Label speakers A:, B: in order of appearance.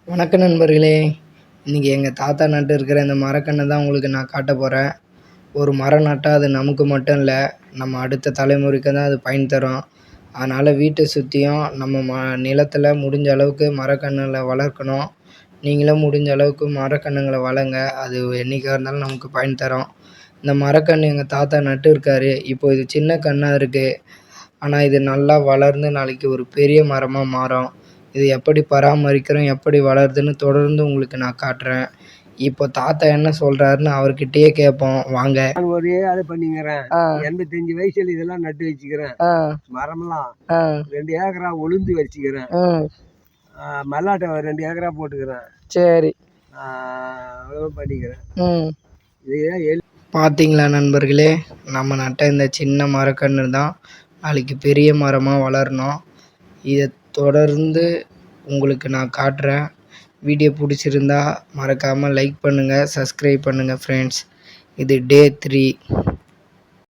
A: வணக்கம் நண்பர்களே. இன்றைக்கி எங்கள் தாத்தா நட்டு இருக்கிற இந்த மரக்கன்றை தான் உங்களுக்கு நான் காட்ட போகிறேன். ஒரு மரம் நட்டால் அது நமக்கு மட்டும் இல்லை, நம்ம அடுத்த தலைமுறைக்கு தான் அது பயன் தரும். அதனால் வீட்டை சுற்றியும் நம்ம நிலத்தில் முடிஞ்ச அளவுக்கு மரக்கன்றுகளை வளர்க்கணும். நீங்களும் முடிஞ்ச அளவுக்கு மரக்கன்றுங்களை வளங்க, அது என்றைக்காக இருந்தாலும் நமக்கு பயன் தரும். இந்த மரக்கன்று எங்கள் தாத்தா நட்டு இருக்கார். இப்போ இது சின்ன கன்றாக இருக்குது, ஆனால் இது நல்லா வளர்ந்து நாளைக்கு ஒரு பெரிய மரமாக மாறும். இது எப்படி பராமரிக்கிறோம், எப்படி வளருதுன்னு தொடர்ந்து உங்களுக்கு நான் காட்டுறேன். இப்போ தாத்தா என்ன சொல்கிறாருன்னு அவர்கிட்டயே கேட்போம் வாங்க.
B: நான் ஒரே ஆள் பண்ணிக்கிறேன். 85 வயசுல இதெல்லாம் நட்டு வச்சுக்கிறேன். மரம்லாம் 2 ஏக்கரா உளுந்து வச்சுக்கிறேன். மல்லாட்டை 2 ஏக்கரா போட்டுக்கிறேன்.
A: சரி,
B: பண்ணிக்கிறேன்.
A: பார்த்தீங்களா நண்பர்களே, நம்ம நட்ட இந்த சின்ன மரக்கன்று தான் நாளைக்கு பெரிய மரமாக வளரணும். இதை தொடர்ந்து உங்களுக்கு நான் காட்டுறேன். வீடியோ பிடிச்சிருந்தா மறக்காமல் லைக் பண்ணுங்கள், சப்ஸ்கிரைப் பண்ணுங்கள் ஃப்ரெண்ட்ஸ். இது டே 3.